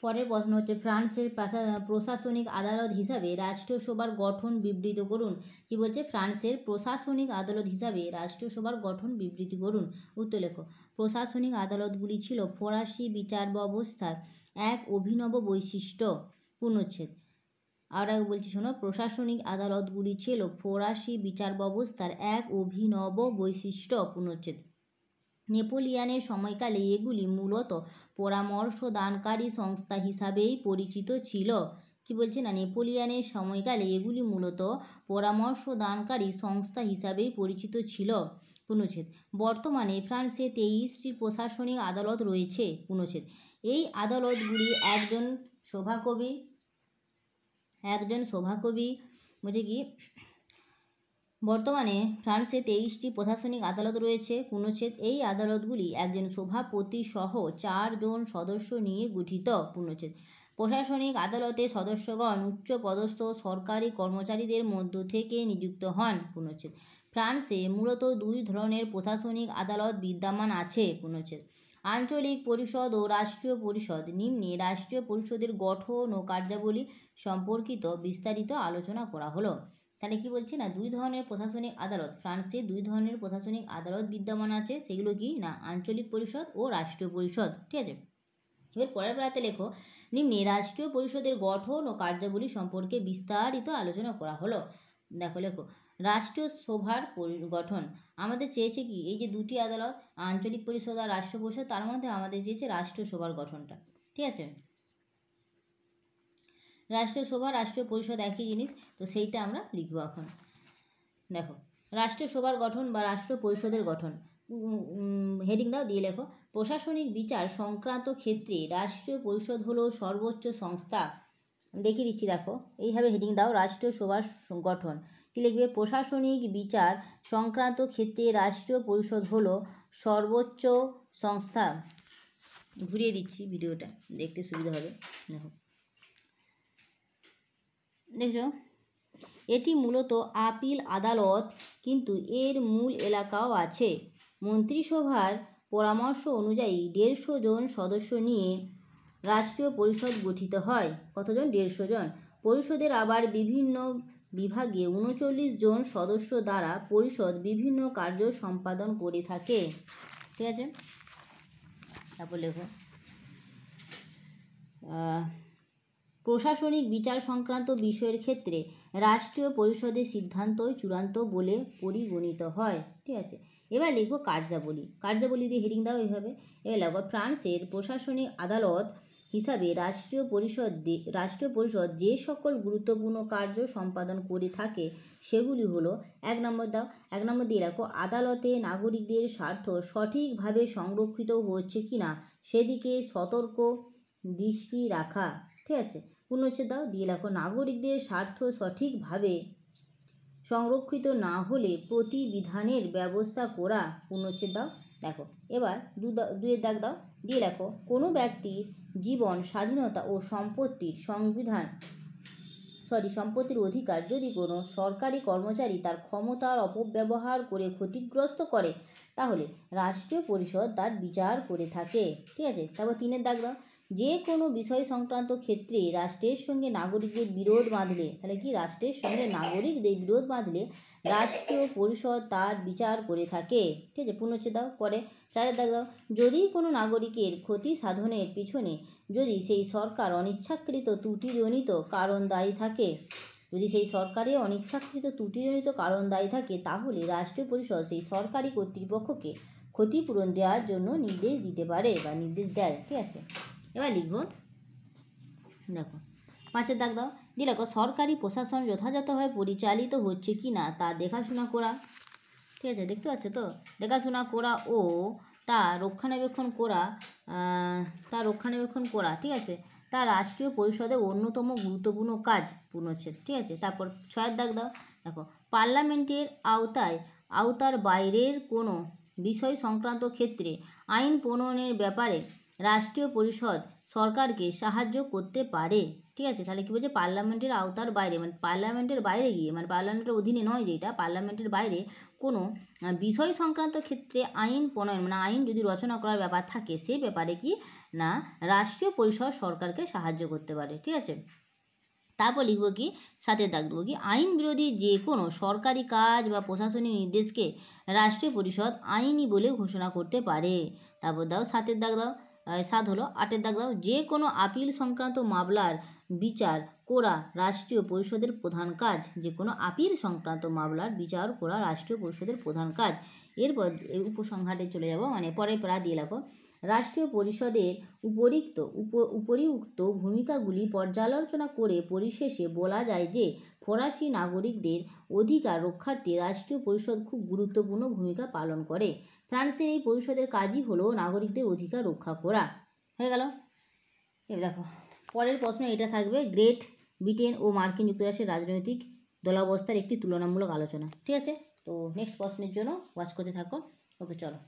পরের প্রশ্ন হচ্ছে ফ্রান্সের প্রশাসনিক আদালত হিসাবে রাষ্ট্রীয় সভার গঠন বিবৃত করুন। কি বলছে? ফ্রান্সের প্রশাসনিক আদালত হিসাবে রাষ্ট্রীয় সভার গঠন বিবৃতি করুন। উত্তর লেখো। প্রশাসনিক আদালতগুলি ছিল ফরাসি বিচার ব্যবস্থার এক অভিনব বৈশিষ্ট্য। পূর্ণচ্ছেদ। আর এক বলছি শোনো, প্রশাসনিক আদালতগুলি ছিল ফরাসি বিচার ব্যবস্থার এক অভিনব বৈশিষ্ট্য। পূর্ণচ্ছেদ। নেপোলিয়ানের সময়কালে এগুলি মূলত পরামর্শদানকারী সংস্থা হিসাবেই পরিচিত ছিল। কি বলছে না? নেপোলিয়ানের সময়কালে এগুলি মূলত পরামর্শদানকারী সংস্থা হিসাবেই পরিচিত ছিল। পূর্ণচ্ছেদ। বর্তমানে ফ্রান্সে 23টি প্রশাসনিক আদালত রয়েছে। পূর্ণচ্ছেদ। এই আদালতগুলি একজন সভাকবি বলছে কি বর্তমানে ফ্রান্সে 23টি প্রশাসনিক আদালত রয়েছে। পূর্ণচ্ছেদ। এই আদালতগুলি একজন সভাপতি সহ 4 জন সদস্য নিয়ে গঠিত। পূর্ণচ্ছেদ। প্রশাসনিক আদালতের সদস্যগণ উচ্চপদস্থ সরকারি কর্মচারীদের মধ্য থেকে নিযুক্ত হন। পূর্ণচ্ছেদ। ফ্রান্সে মূলত 2 ধরনের প্রশাসনিক আদালত বিদ্যমান আছে। পূর্ণচ্ছেদ। আঞ্চলিক পরিষদ ও রাষ্ট্রীয় পরিষদ। নিম্নে রাষ্ট্রীয় পরিষদের গঠন ও কার্যাবলী সম্পর্কিত বিস্তারিত আলোচনা করা হলো। তাহলে কি বলছে না? 2 ধরনের প্রশাসনিক আদালত, ফ্রান্সে 2 ধরনের প্রশাসনিক আদালত বিদ্যমান আছে। সেগুলো কি না? আঞ্চলিক পরিষদ ও রাষ্ট্রীয় পরিষদ। ঠিক আছে। এবার পরের পাতাতে লেখো, নিম্নে রাষ্ট্রীয় পরিষদের গঠন ও কার্যাবলী সম্পর্কে বিস্তারিত আলোচনা করা হলো। দেখো লেখো, রাষ্ট্রীয় সভার গঠন। আমাদের চেয়েছে কি, এই যে 2টি আদালত, আঞ্চলিক পরিষদ আর রাষ্ট্রীয় পরিষদ, তার মধ্যে আমাদের চেয়েছে রাষ্ট্রীয় সভার গঠনটা। ঠিক আছে। রাষ্ট্রীয় সভা রাষ্ট্রীয় পরিষদ একই জিনিস, তো সেইটা আমরা লিখবো এখন। দেখো, রাষ্ট্রীয় সভার গঠন বা রাষ্ট্র পরিষদের গঠন। হেডিং দাও, দিয়ে লেখো, প্রশাসনিক বিচার সংক্রান্ত ক্ষেত্রে রাষ্ট্রীয় পরিষদ হলো সর্বোচ্চ সংস্থা। দেখিয়ে দিচ্ছি, দেখো এইভাবে হেডিং দাও, রাষ্ট্রীয় সভার গঠন। কী লিখবে? প্রশাসনিক বিচার সংক্রান্ত ক্ষেত্রে রাষ্ট্রীয় পরিষদ হলো সর্বোচ্চ সংস্থা। ঘুরিয়ে দিচ্ছি, ভিডিওটা দেখতে সুবিধা হবে। দেখছো, এটি মূলত আপিল আদালত, কিন্তু এর মূল এলাকাও আছে। মন্ত্রিসভার পরামর্শ অনুযায়ী 150 জন সদস্য নিয়ে রাষ্ট্রীয় পরিষদ গঠিত হয়। কতজন? 150 জন। পরিষদের আবার বিভিন্ন বিভাগে 39 জন সদস্য দ্বারা পরিষদ বিভিন্ন কার্য সম্পাদন করে থাকে। ঠিক আছে। তারপর লেখো, প্রশাসনিক বিচার সংক্রান্ত বিষয়ের ক্ষেত্রে রাষ্ট্রীয় পরিষদের সিদ্ধান্তই চূড়ান্ত বলে পরিগণিত হয়। ঠিক আছে। এবার লিখবো কার্যাবলী। কার্যাবলী দিয়ে হেডিং দাও এইভাবে। এবার লিখো, ফ্রান্সের প্রশাসনিক আদালত হিসাবে রাষ্ট্রীয় পরিষদ যে সকল গুরুত্বপূর্ণ কার্য সম্পাদন করে থাকে সেগুলি হলো, 1 নম্বর দাও, 1 নম্বর দিয়ে রাখো, আদালতে নাগরিকদের স্বার্থ সঠিকভাবে সংরক্ষিত হচ্ছে কিনা সেদিকে সতর্ক দৃষ্টি রাখা। ঠিক আছে। পূর্ণচ্ছেদ দাও, দিয়ে লেখো, নাগরিকদের স্বার্থ সঠিকভাবে সংরক্ষিত না হলে প্রতিবিধানের ব্যবস্থা করা। পূর্ণচ্ছেদ দাও। দেখো, এবার 2-এর দাগ দাও, দিয়ে লেখো, কোনো ব্যক্তির জীবন, স্বাধীনতা ও সম্পত্তির অধিকার যদি কোনো সরকারি কর্মচারী তার ক্ষমতার অপব্যবহার করে ক্ষতিগ্রস্ত করে, তাহলে রাষ্ট্রীয় পরিষদ তার বিচার করে থাকে। ঠিক আছে। তারপর 3-এর দাগ দাও, যে কোনো বিষয় সংক্রান্ত ক্ষেত্রে রাষ্ট্রের সঙ্গে নাগরিকদের বিরোধ বাঁধলে, তাহলে কি? রাষ্ট্রের সঙ্গে নাগরিকদের বিরোধ বাঁধলে রাষ্ট্রীয় পরিষদ তার বিচার করে থাকে। ঠিক আছে। পূর্ণচ্ছেদ দাও। পরে 4-এর দাগ দাও, যদি কোনো নাগরিকের ক্ষতি সাধনের পিছনে যদি সেই সরকার অনিচ্ছাকৃত ত্রুটিজনিত কারণ দায়ী থাকে, তাহলে রাষ্ট্রীয় পরিষদ সেই সরকারি কর্তৃপক্ষকে ক্ষতিপূরণ দেওয়ার জন্য নির্দেশ দিতে পারে বা নির্দেশ দেয়। ঠিক আছে। এবার লিখবো, দেখো 5-এর দাগ দাও, দিয়ে লেখো, সরকারি প্রশাসন যথাযথভাবে পরিচালিত হচ্ছে কি না তা দেখাশোনা করা। ঠিক আছে। দেখতে পাচ্ছ তো? দেখাশোনা করা ও তা রক্ষণাবেক্ষণ করা। ঠিক আছে। তা রাষ্ট্রীয় পরিষদের অন্যতম গুরুত্বপূর্ণ কাজ। পূর্ণচ্ছেদ। ঠিক আছে। তারপর 6-এর দাগ দাও, দেখো, পার্লামেন্টের আওতার বাইরের কোনো বিষয় সংক্রান্ত ক্ষেত্রে আইন প্রণয়নের ব্যাপারে রাষ্ট্রীয় পরিষদ সরকারকে সাহায্য করতে পারে। ঠিক আছে। তাহলে কী বলছে? পার্লামেন্টের আওতার বাইরে, মানে পার্লামেন্টের বাইরে গিয়ে, মানে পার্লামেন্টের অধীনে নয়, যেটা পার্লামেন্টের বাইরে কোনো বিষয় সংক্রান্ত ক্ষেত্রে আইন প্রণয়ন, মানে আইন যদি রচনা করার ব্যাপার থাকে, সে ব্যাপারে কি না রাষ্ট্রীয় পরিষদ সরকারকে সাহায্য করতে পারে। ঠিক আছে, তারপর লিখব কি, সাথে দাগ দেবো কি, আইন বিরোধী যে কোনো সরকারি কাজ বা প্রশাসনিক নির্দেশকে রাষ্ট্রীয় পরিষদ আইনি বলে ঘোষণা করতে পারে। তারপর দাও সাতের দাগ দাও, 7 হলো। 8এর দাগ দাও, যে কোনো আপিল সংক্রান্ত মামলার বিচার করা রাষ্ট্রীয় পরিষদের প্রধান কাজ। যে কোনো আপিল সংক্রান্ত মামলার বিচার করা রাষ্ট্রীয় পরিষদের প্রধান কাজ। এরপর উপসংহারে চলে যাব, মানে পরে প্রা দিয়ে রাখো। রাষ্ট্রীয় পরিষদের উপরিউক্ত ভূমিকাগুলি পর্যালোচনা করে পরিশেষে বলা যায় যে ফরাসি নাগরিকদের অধিকার রক্ষার্থে রাষ্ট্রীয় পরিষদ খুব গুরুত্বপূর্ণ ভূমিকা পালন করে। ফ্রান্সের এই পরিষদের কাজই হলো নাগরিকদের অধিকার রক্ষা করা। হয়ে গেল। এবার দেখো পরের প্রশ্ন এটা থাকবে, গ্রেট ব্রিটেন ও মার্কিন যুক্তরাষ্ট্রের রাজনৈতিক দলাবস্থার একটি তুলনামূলক আলোচনা। ঠিক আছে, তো নেক্সট প্রশ্নের জন্য ওয়াচ করতে থাকো। ওকে, চলো।